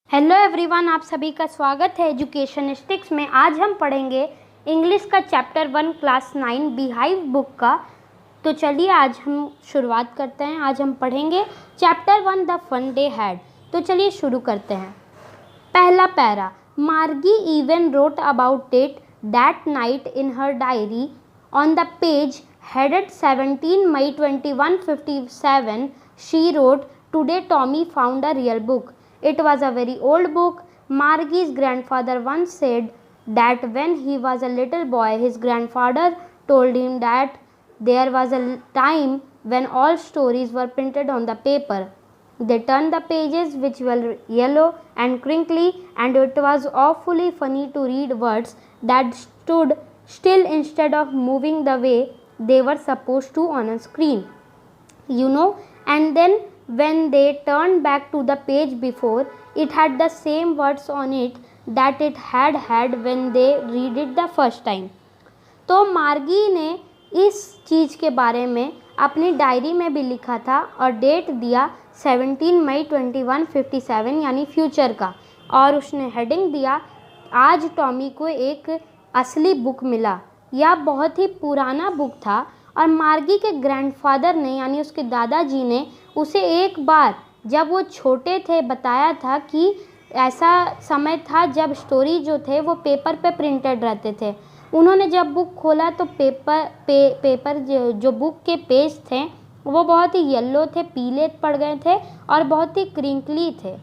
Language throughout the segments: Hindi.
हेलो एवरीवन, आप सभी का स्वागत है एजुकेशनिस्टिक्स में। आज हम पढ़ेंगे इंग्लिश का चैप्टर 1 क्लास 9 बिहाइव बुक का। तो चलिए आज हम शुरुआत करते हैं। आज हम पढ़ेंगे chapter 1 the fun they had. तो चलिए शुरू करते हैं। पहला पैरा, Margie even wrote about it that night in her diary on the page headed 17 May 2157 she wrote, "Today Tommy found a real book. It was a very old book. Margie's grandfather once said that when he was a little boy, his grandfather told him that there was a time when all stories were printed on the paper. They turned the pages, which were yellow and crinkly, and it was awfully funny to read words that stood still instead of moving the way they were supposed to on a screen. And then when they turned back to the page before, it had the same words on it that it had when they read it the first time." तो मार्गी ने इस चीज़ के बारे में अपनी डायरी में भी लिखा था और डेट दिया 17 मई 2157 यानी फ्यूचर का, और उसने हेडिंग दिया, आज टॉमी को एक असली बुक मिला। यह बहुत ही पुराना बुक था और मार्गी के ग्रैंडफादर ने यानी उसके दादाजी ने उसे एक बार जब वो छोटे थे बताया था कि ऐसा समय था जब स्टोरी जो थे वो पेपर पे प्रिंटेड रहते थे। उन्होंने जब बुक खोला तो पेपर जो बुक के पेज थे वो बहुत ही येलो थे, पीले पड़ गए थे और बहुत ही क्रिंकली थे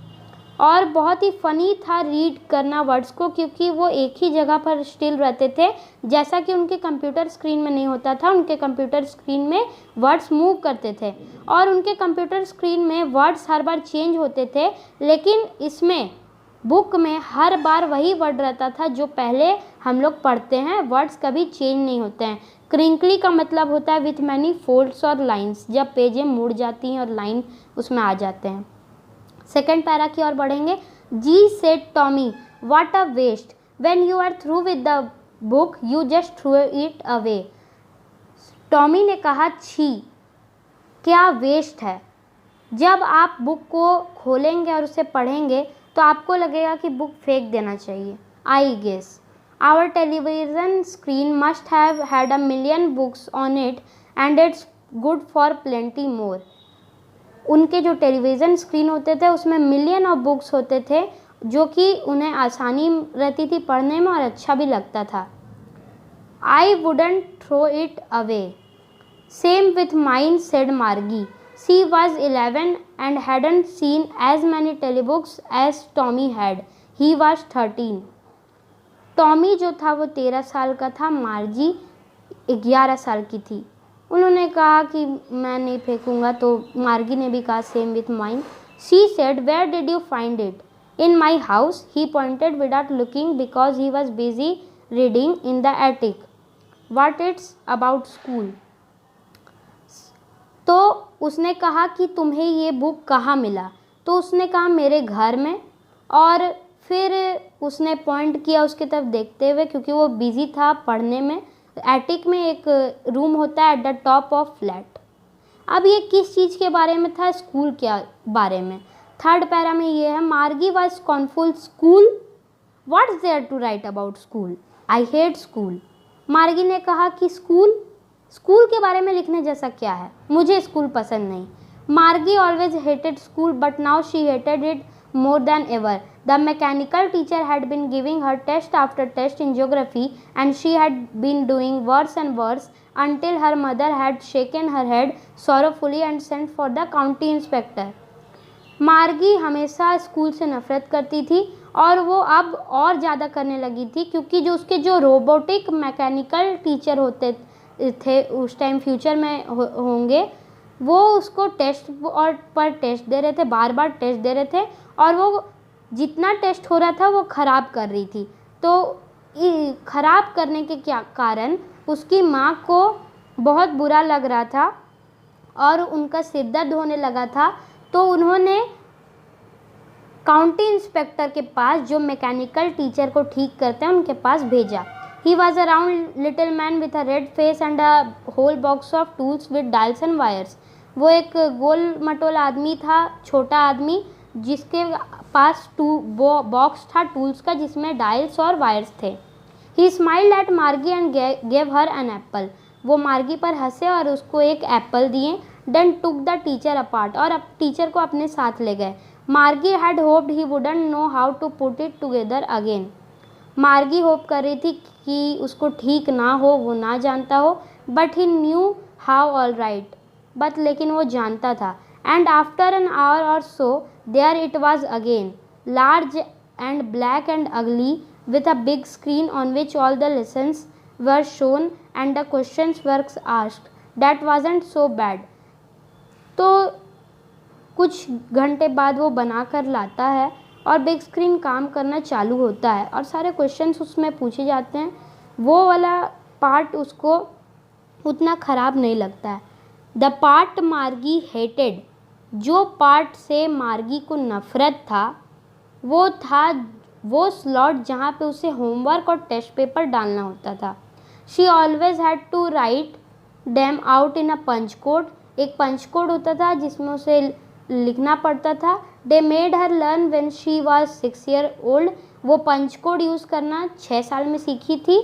और बहुत ही फ़नी था रीड करना वर्ड्स को, क्योंकि वो एक ही जगह पर स्टिल रहते थे, जैसा कि उनके कंप्यूटर स्क्रीन में नहीं होता था। उनके कंप्यूटर स्क्रीन में वर्ड्स मूव करते थे और उनके कंप्यूटर स्क्रीन में वर्ड्स हर बार चेंज होते थे, लेकिन इसमें बुक में हर बार वही वर्ड रहता था जो पहले हम लोग पढ़ते हैं। वर्ड्स कभी चेंज नहीं होते हैं। क्रिंकली का मतलब होता है विथ मैनी फोल्ड्स और लाइन्स, जब पेजें मुड़ जाती हैं और लाइन उसमें आ जाते हैं। सेकेंड पैरा की ओर बढ़ेंगे। Gee said Tommy, what a waste, when you are through with the book you just throw it away. Tommy ने कहा, छी क्या वेस्ट है, जब आप बुक को खोलेंगे और उसे पढ़ेंगे तो आपको लगेगा कि बुक फेंक देना चाहिए। I guess our television screen must have had a million books on it and it's good for plenty more. उनके जो टेलीविज़न स्क्रीन होते थे उसमें मिलियन ऑफ बुक्स होते थे जो कि उन्हें आसानी रहती थी पढ़ने में और अच्छा भी लगता था। I wouldn't throw it away, same with mine said Margie. She was 11 and hadn't seen as many telebooks as Tommy had. He was 13। Tommy जो था वो 13 साल का था, मार्जी 11 साल की थी। उन्होंने कहा कि मैं नहीं फेंकूंगा, तो मार्गी ने भी कहा same with mine. She said, where did you find it? In my house, he pointed without looking because he was busy reading in the attic. What it's about school? तो उसने कहा कि तुम्हें ये बुक कहाँ मिला? तो उसने कहा मेरे घर में, और फिर उसने पॉइंट किया उसकी तरफ देखते हुए, क्योंकि वो बिजी था पढ़ने में। एटिक में एक रूम होता है at the top of flat. अब ये किस चीज़ के बारे में था? स्कूल के बारे में। थर्ड पैरा में ये है, Margie was scornful school, what's there to write about school? I hate school. Margie ने कहा कि स्कूल के बारे में लिखने जैसा क्या है, मुझे स्कूल पसंद नहीं। मार्गी always hated school but now she hated it more than ever. The mechanical teacher had been giving her test after test in geography and she had been doing worse and worse until her mother had shaken her head sorrowfully and sent for the county inspector. मार्गी हमेशा स्कूल से नफ़रत करती थी और वो अब और ज़्यादा करने लगी थी, क्योंकि जो उसके जो रोबोटिक मैकेनिकल टीचर होते थे उस टाइम फ्यूचर में होंगे, वो उसको टेस्ट और पर टेस्ट दे रहे थे, बार बार टेस्ट दे रहे थे, और वो जितना टेस्ट हो रहा था वो ख़राब कर रही थी। तो ख़राब करने के कारण उसकी माँ को बहुत बुरा लग रहा था और उनका सिर दर्द होने लगा था। तो उन्होंने काउंटी इंस्पेक्टर के पास, जो मैकेनिकल टीचर को ठीक करते हैं, उनके पास भेजा। He was a round little man with a red face and a whole box of tools with dials and wires. वो एक गोल मटोल आदमी था, छोटा आदमी, जिसके पास बॉक्स था टूल्स का, जिसमें डायल्स और वायर्स थे। He smiled at Margie and gave her an apple. वो मार्गी पर हंसे और उसको एक एप्पल दिए। Then took the teacher apart, और अब टीचर को अपने साथ ले गए। Margie had hoped he wouldn't know how to put it together again. Margie hope कर रही थी कि उसको ठीक ना हो, वो ना जानता हो, but he knew how all right, but लेकिन वो जानता था। And after an hour or so there it was again, large and black and ugly, with a big screen on which all the lessons were shown and the questions were asked. That wasn't so bad. तो कुछ घंटे बाद वो बना कर लाता है और बिग स्क्रीन काम करना चालू होता है और सारे क्वेश्चंस उसमें पूछे जाते हैं। वो वाला पार्ट उसको उतना ख़राब नहीं लगता है। द पार्ट मार्गी हेटेड, जो पार्ट से मार्गी को नफ़रत था वो था वो स्लॉट जहाँ पे उसे होमवर्क और टेस्ट पेपर डालना होता था। She always had to write them out in a punch code. एक पंच कोड होता था जिसमें उसे लिखना पड़ता था। They made her learn when she was 6 year old. वो पंच कोड यूज़ करना 6 साल में सीखी थी।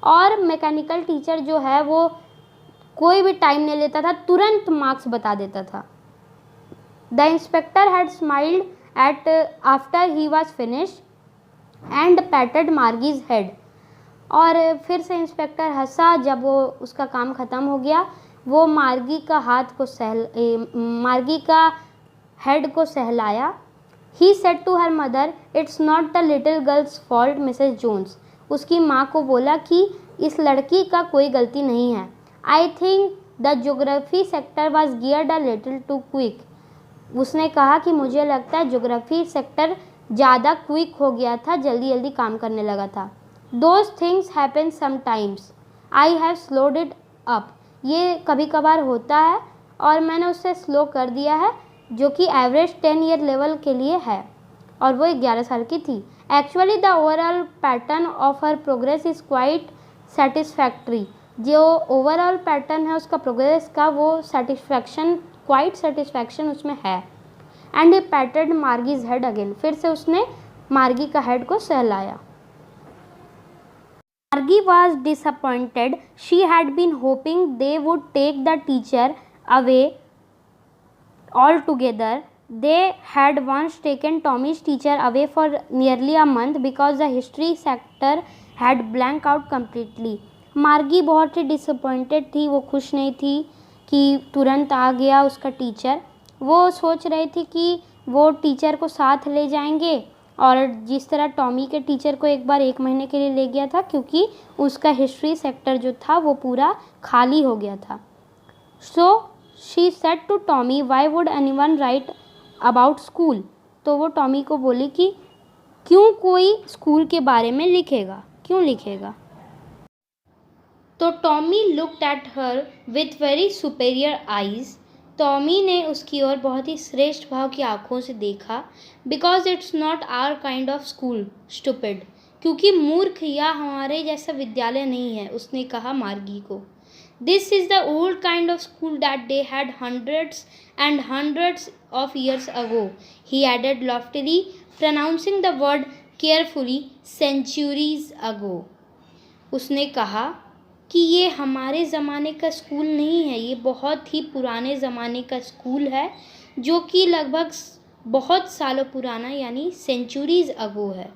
और मैकेनिकल टीचर जो है वो कोई भी टाइम नहीं लेता था, तुरंत मार्क्स बता देता था। The inspector had smiled at after he was finished and patted Margie's head. और फिर से इंस्पेक्टर हंसा जब वो उसका काम ख़त्म हो गया। वो मार्गी का मार्गी का हेड को सहलाया। He said to her mother, it's not the little girl's fault Mrs Jones. उसकी माँ को बोला कि इस लड़की का कोई गलती नहीं है। I think the geography sector was geared a little too quick. उसने कहा कि मुझे लगता है ज्योग्राफी सेक्टर ज़्यादा क्विक हो गया था, जल्दी जल्दी काम करने लगा था। Those things happen sometimes, I have slowed it up. ये कभी कभार होता है और मैंने उसे स्लो कर दिया है, जो कि एवरेज 10 ईयर लेवल के लिए है, और वो 11 साल की थी। Actually the overall pattern of her progress is quite satisfactory. जो ओवरऑल पैटर्न है उसका प्रोग्रेस का, वो क्वाइट सेटिस्फैक्शन उसमें है। And he patted Margie's head again. फिर से उसने मार्गी का हेड को सहलाया। Margie was disappointed. She had been hoping they would take the teacher away all together. They had once taken Tommy's teacher away for nearly a month because the history sector had blank out completely. मार्गी बहुत ही डिसअपॉइंटेड थी, वो खुश नहीं थी कि तुरंत आ गया उसका टीचर। वो सोच रही थी कि वो टीचर को साथ ले जाएंगे, और जिस तरह टॉमी के टीचर को एक बार 1 महीने के लिए ले गया था, क्योंकि उसका हिस्ट्री सेक्टर जो था वो पूरा खाली हो गया था। So she said to Tommy, why would anyone write about school. तो वो टॉमी को बोली कि क्यों कोई स्कूल के बारे में लिखेगा, क्यों लिखेगा। तो Tommy looked at her with very superior eyes. Tommy ने उसकी ओर बहुत ही श्रेष्ठ भाव की आंखों से देखा। Because it's not our kind of school stupid, क्योंकि मूर्ख या हमारे जैसा विद्यालय नहीं है, उसने कहा मार्गी को। This is the old kind of school that they had hundreds and hundreds of years ago, he added loftily, pronouncing the word carefully, centuries ago. उसने कहा कि ये हमारे ज़माने का स्कूल नहीं है, ये बहुत ही पुराने ज़माने का स्कूल है, जो कि लगभग बहुत सालों पुराना, यानी सेंचुरीज अगो है।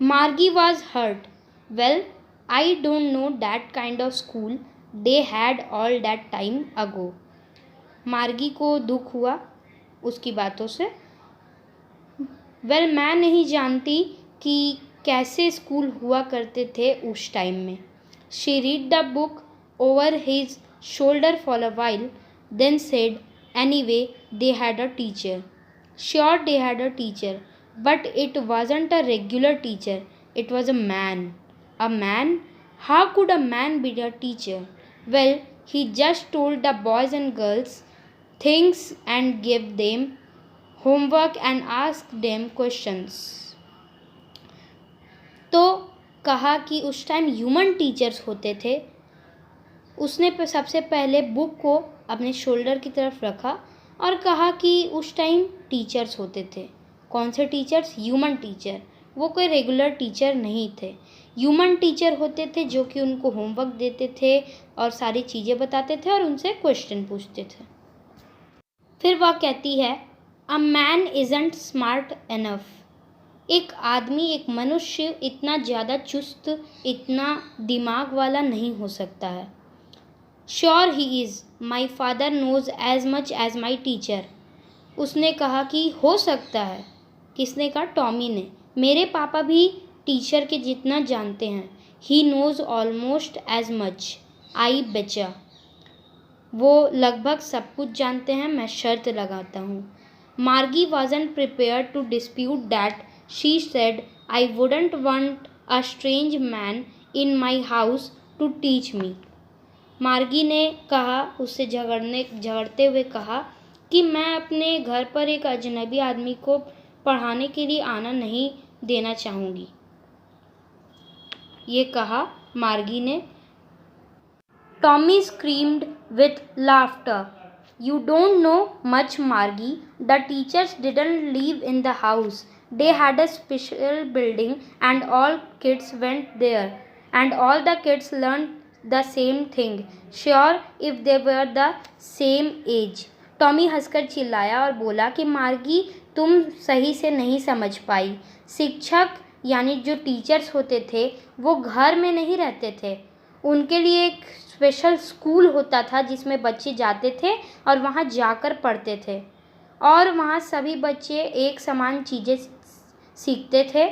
Margie was hurt. Well, I don't know that kind of school they had all that time ago. Margie को दुख हुआ उसकी बातों से। वेल, मैं नहीं जानती कि कैसे स्कूल हुआ करते थे उस टाइम में। She read the book over his shoulder for a while, then said, anyway, they had a teacher. Sure, they had a teacher, but it wasn't a regular teacher. It was a man. A man? How could a man be a teacher? Well, he just told the boys and girls things and gave them homework and asked them questions. तो कहा कि उस टाइम ह्यूमन टीचर्स होते थे। उसने सबसे पहले बुक को अपने शोल्डर की तरफ रखा और कहा कि उस टाइम टीचर्स होते थे। कौन से टीचर्स? Human teacher. वो कोई रेगुलर टीचर नहीं थे। ह्यूमन टीचर होते थे जो कि उनको होमवर्क देते थे और सारी चीज़ें बताते थे और उनसे क्वेश्चन पूछते थे। फिर वह कहती है, a man isn't smart enough. एक आदमी, एक मनुष्य इतना ज़्यादा चुस्त, इतना दिमाग वाला नहीं हो सकता है। Sure he is, my father knows as much as my teacher. उसने कहा कि हो सकता है। किसने कहा? टॉमी ने। मेरे पापा भी टीचर के जितना जानते हैं। He knows almost as much, I betcha. वो लगभग सब कुछ जानते हैं, मैं शर्त लगाता हूँ। मार्गी wasn't prepared to dispute that. She said, I wouldn't want a strange man in my house to teach me. मार्गी ने कहा, उससे झगड़ते हुए कहा कि मैं अपने घर पर एक अजनबी आदमी को पढ़ाने के लिए आना नहीं देना चाहूँगी। ये कहा मार्गी ने। Tommy screamed with laughter. You don't know much, Margie. The teachers didn't live in the house. They had a special building and all kids went there. And all the kids learned the same thing. Sure, if they were the same age. Tommy हंसकर चिल्लाया और बोला कि मार्गी, तुम सही से नहीं समझ पाई। शिक्षक यानी जो टीचर्स होते थे वो घर में नहीं रहते थे। उनके लिए एक स्पेशल स्कूल होता था जिसमें बच्चे जाते थे और वहाँ जाकर पढ़ते थे और वहाँ सभी बच्चे एक समान चीज़ें सीखते थे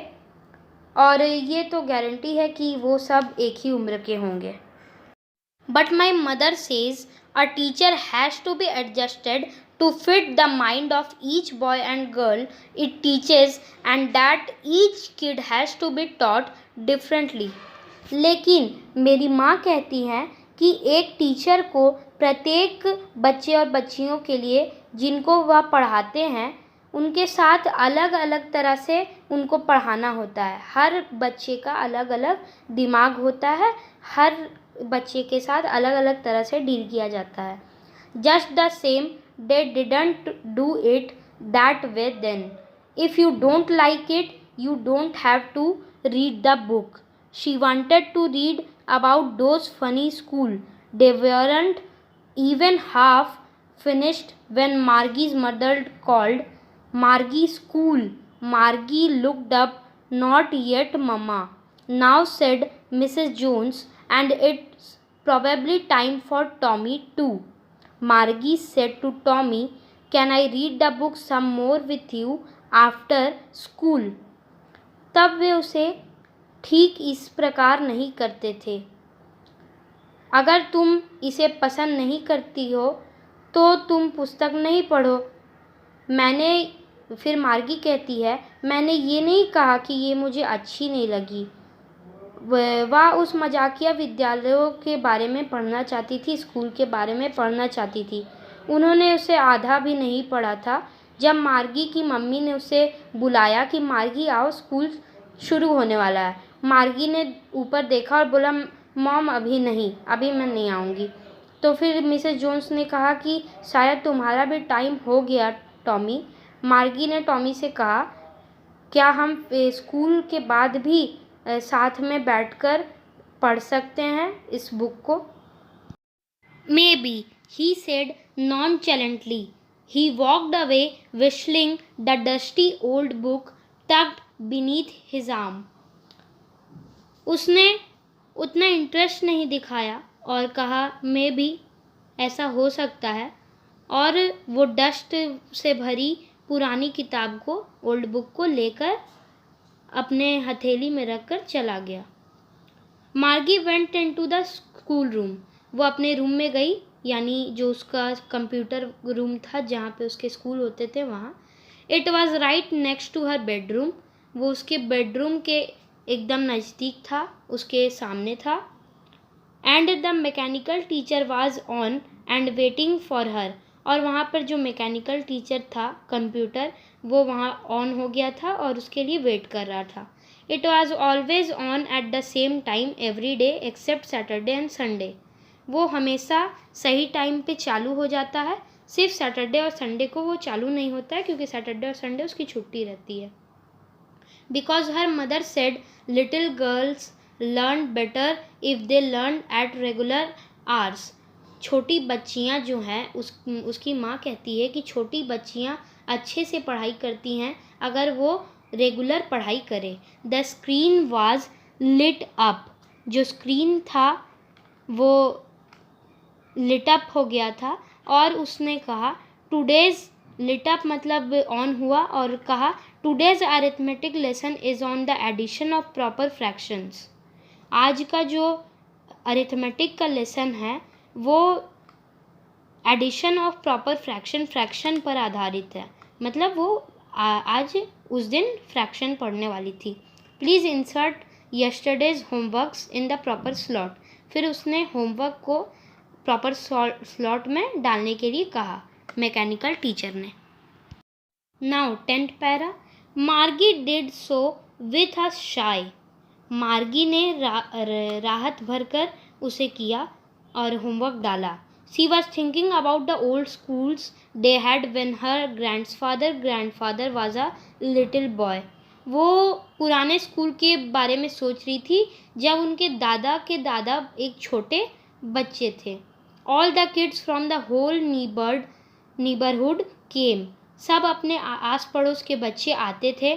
और ये तो गारंटी है कि वो सब एक ही उम्र के होंगे। But my mother says a teacher has to be adjusted to fit the mind of each boy and girl it teaches and that each kid has to be taught differently. लेकिन मेरी माँ कहती हैं कि एक टीचर को प्रत्येक बच्चे और बच्चियों के लिए जिनको वह पढ़ाते हैं उनके साथ अलग अलग तरह से उनको पढ़ाना होता है। हर बच्चे का अलग अलग दिमाग होता है, हर बच्चे के साथ अलग अलग तरह से डील किया जाता है। Just the same, they didn't do it that way then. If you don't like it, you don't have to read the book. She wanted to read about those funny school. They weren't even half finished when Margie's mother called. Margie school. Margie looked up. Not yet, Mama. Now said Mrs. Jones, and it's probably time for Tommy too. Margie said to Tommy, can I read the book some more with you after school? तब वे उसे ठीक इस प्रकार नहीं करते थे। अगर तुम इसे पसंद नहीं करती हो तो तुम पुस्तक नहीं पढ़ो। फिर मार्गी कहती है, मैंने ये नहीं कहा कि ये मुझे अच्छी नहीं लगी। वह उस मजाकिया विद्यालयों के बारे में पढ़ना चाहती थी, स्कूल के बारे में पढ़ना चाहती थी। उन्होंने उसे आधा भी नहीं पढ़ा था जब मार्गी की मम्मी ने उसे बुलाया कि मार्गी आओ, स्कूल शुरू होने वाला है। मार्गी ने ऊपर देखा और बोला, मॉम अभी नहीं, अभी मैं नहीं आऊँगी। तो फिर मिसेस जोन्स ने कहा कि शायद तुम्हारा भी टाइम हो गया टॉमी। मार्गी ने टॉमी से कहा, क्या हम स्कूल के बाद भी साथ में बैठकर पढ़ सकते हैं इस बुक को? Maybe, he said nonchalantly. He walked away whistling the dusty old book tucked beneath his arm. उसने उतना इंटरेस्ट नहीं दिखाया और कहा, मे भी ऐसा हो सकता है, और वो डस्ट से भरी पुरानी किताब को, ओल्ड बुक को लेकर अपने हथेली में रखकर चला गया। मार्गी went into the school room. वो अपने रूम में गई, यानी जो उसका कंप्यूटर रूम था जहाँ पे उसके स्कूल होते थे वहाँ। It was right next to her bedroom. वो उसके बेडरूम के एकदम नज़दीक था, उसके सामने था। And the mechanical teacher was on and waiting for her. और वहाँ पर जो मैकेनिकल टीचर था, कंप्यूटर, वो वहाँ ऑन हो गया था और उसके लिए वेट कर रहा था। It was always on at the same time every day except Saturday and Sunday. वो हमेशा सही टाइम पे चालू हो जाता है, सिर्फ सैटरडे और संडे को वो चालू नहीं होता है, क्योंकि सैटरडे और संडे उसकी छुट्टी रहती है। Because her mother said little girls learn better if they learn at regular hours. छोटी बच्चियाँ जो हैं उसकी माँ कहती है कि छोटी बच्चियाँ अच्छे से पढ़ाई करती हैं अगर वो रेगुलर पढ़ाई करें। The screen was lit up. जो स्क्रीन था वो लिट अप हो गया था, और उसने कहा टुडेज़, लिट अप मतलब ऑन हुआ, और कहा today's arithmetic lesson is on the addition of proper fractions. आज का जो अरिथमेटिक का लेसन है वो एडिशन ऑफ प्रॉपर फ्रैक्शन पर आधारित है। मतलब वो आज उस दिन फ्रैक्शन पढ़ने वाली थी। Please insert yesterday's homeworks in the proper slot. फिर उसने होमवर्क को प्रॉपर स्लॉट में डालने के लिए कहा मैकेनिकल टीचर ने। Now 10th para. मार्गी डिड सो विथ अ शाई। मार्गी ने राहत भरकर उसे किया और होमवर्क डाला। She was thinking about the old schools they had when her grandfather was a little boy. वो पुराने स्कूल के बारे में सोच रही थी जब उनके दादा के दादा एक छोटे बच्चे थे। All the kids from the whole neighbourhood came. सब अपने आस पड़ोस के बच्चे आते थे,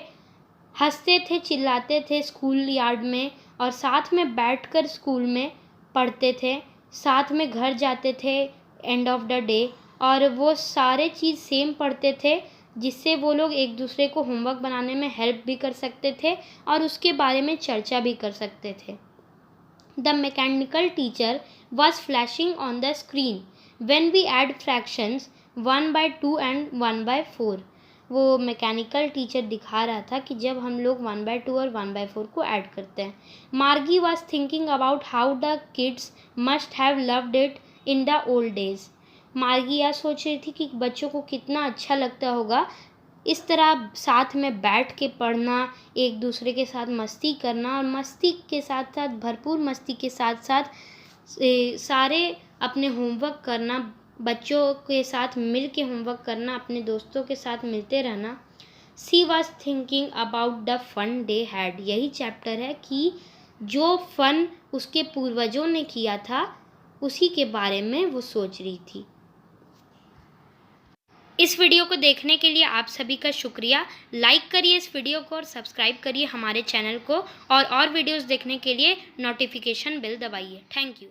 हंसते थे, चिल्लाते थे स्कूल यार्ड में, और साथ में बैठकर स्कूल में पढ़ते थे, साथ में घर जाते थे एंड ऑफ द डे, और वो सारे चीज़ सेम पढ़ते थे जिससे वो लोग एक दूसरे को होमवर्क बनाने में हेल्प भी कर सकते थे और उसके बारे में चर्चा भी कर सकते थे। The mechanical teacher was flashing on the screen when we add fractions 1/2 and 1/4। वो मैकेनिकल टीचर दिखा रहा था कि जब हम लोग 1/2 और 1/4 को ऐड करते हैं। मार्गी was thinking about how the kids must have loved it in the old days. मार्गी यह सोच रही थी कि बच्चों को कितना अच्छा लगता होगा इस तरह साथ में बैठ के पढ़ना, एक दूसरे के साथ मस्ती करना, और मस्ती के साथ साथ भरपूर मस्ती के साथ साथ सारे अपने होमवर्क करना, बच्चों के साथ मिल के होमवर्क करना, अपने दोस्तों के साथ मिलते रहना। She was thinking about the fun they had. यही चैप्टर है कि जो फन उसके पूर्वजों ने किया था उसी के बारे में वो सोच रही थी। इस वीडियो को देखने के लिए आप सभी का शुक्रिया। लाइक करिए इस वीडियो को और सब्सक्राइब करिए हमारे चैनल को, और वीडियोस देखने के लिए नोटिफिकेशन बेल दबाइए। Thank you.